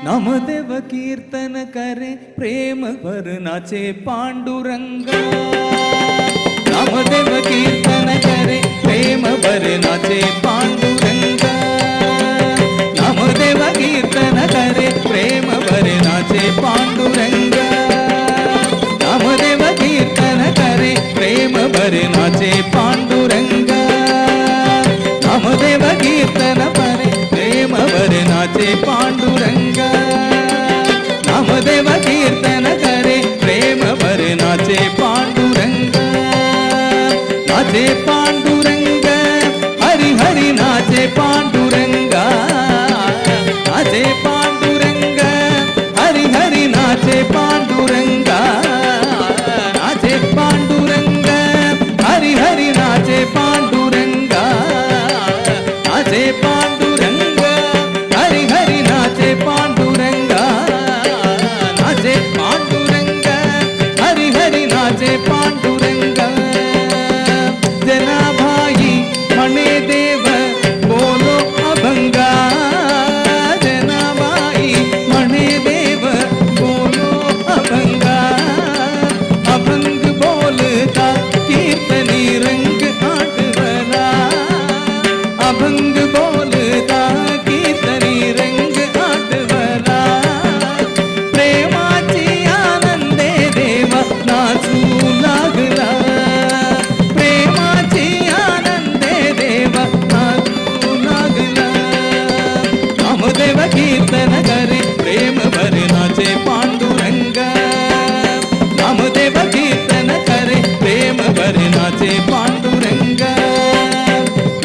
नामदेव कीर्तन करे प्रेम भर नाचे पांडुरंगा। नामदेव कीर्तन करे प्रेम भर नाचे पांडुरंगा। नामदेव कीर्तन करे प्रेम भर नाचे पांडुरंगा। नामदेव कीर्तन करे प्रेम भर नाचे पांडुरंगा। नामदेव कीर्तन करे प्रेम भर नाचे पांडुरंगा। नामदेव कीर्तन करे प्रेम भर नाचे पांडुरंगा। नाचे पांडुरंगा हरि हरि नाचे पांडुरंगा। नाचे पांडुरंगा हरि हरि नाचे पांडुरंगा। नाचे पांडुरंगा हरि हरि नाचे पांडुरंगा। नाचे पांडुरंगा हरि हरि नाचे पांडुरंगा। नाचे पांडुरंगा हरि हरि नाचे पांडुरंगा। जनाभाई म्हणे देव बोलो अभंगा। जनाबाई म्हणे देव बोलो अभंगा। अभंग बोलता कीर्तनी रंग आठवला। अभंग बोलता कीर्तनी रंग आठवला। प्रेमाची आनंदे देवा नाचू लागला। प्रेमाची आनंदे देवा नाचू लागला। नामदेव कीर्तन करे प्रेम भर नाचे पांडुरंगा। नामदेव कीर्तन करे प्रेम भर नाचे पांडुरंगा।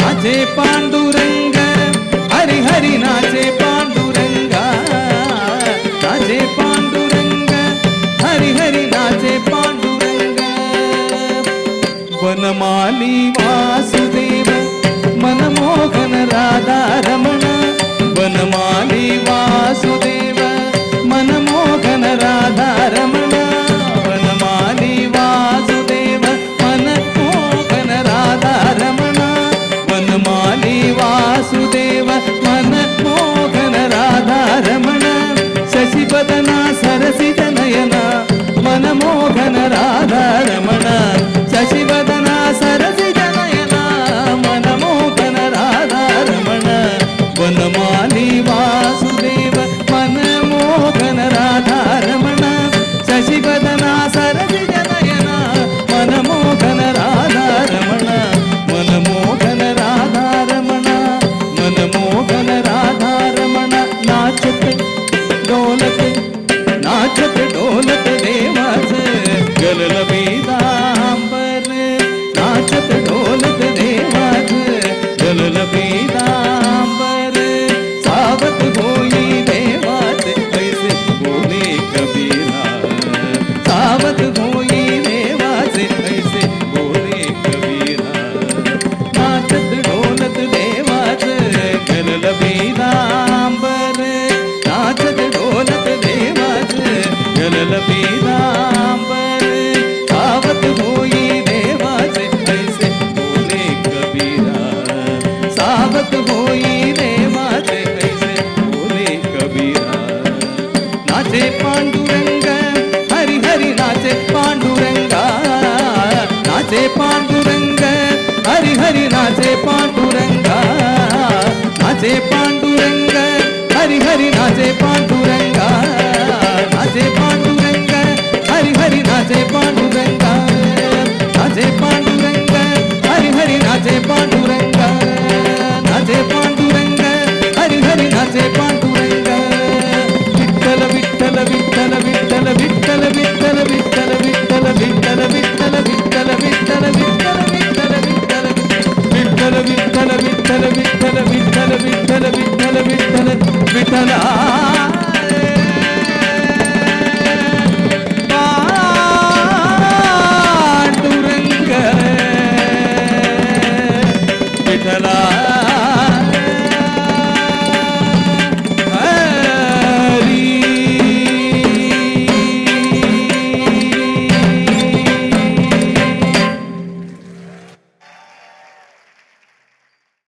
नाचे पांडुरंगा हरि हरि नाचे पांडुरंगा। नाचे पांडुरंगा हरि हरि नाचे पांडुरंगा। वनमाली वासुदेव मनमोहन राधा रमण। वनमाली वासुदेव मनमोहन राधा रमण। वनमाली वासुदेव मनमोहन राधा रमण। वनमाली वासुदेव मनमोहन राधा रमण। शशिवदना सरसिज नयना मनमोहन राधा रमण। शशिवदना सरसिज नयना मनमोहन राधा रमण। वनमाली वासुदेव मनमोहन राधा रमण। शशिवदना सरसिज नयना मनमोहन राधा रमण। मनमोहन राधा रमण। मनमोहन राधा रमण। नाचत डोलत नाचत डोलत देवाच गलल पीतांबर। नाचत डोलत देवाच गलल पीतांबर। सावत होई देवाच ऐसे बोले कबीरा। सावत होई देवाच ऐसे बोले कबीरा। नाचत डोलत देवाच गलल पीतांबर। नाचत डोलत देवाच गलल पीतांबर। सावत होई देवाच ऐसे बोले कबीरा। सावत होई देवाच ऐसे बोले कबीरा। नाचे पांडुरंगा हरि हरि नाचे पांडुरंगा। नाचे पांडुरंगा हरि हरि नाचे पांडुरंगा। नाचे पांडुरंगा हरि हरि नाचे पांडुरंगा।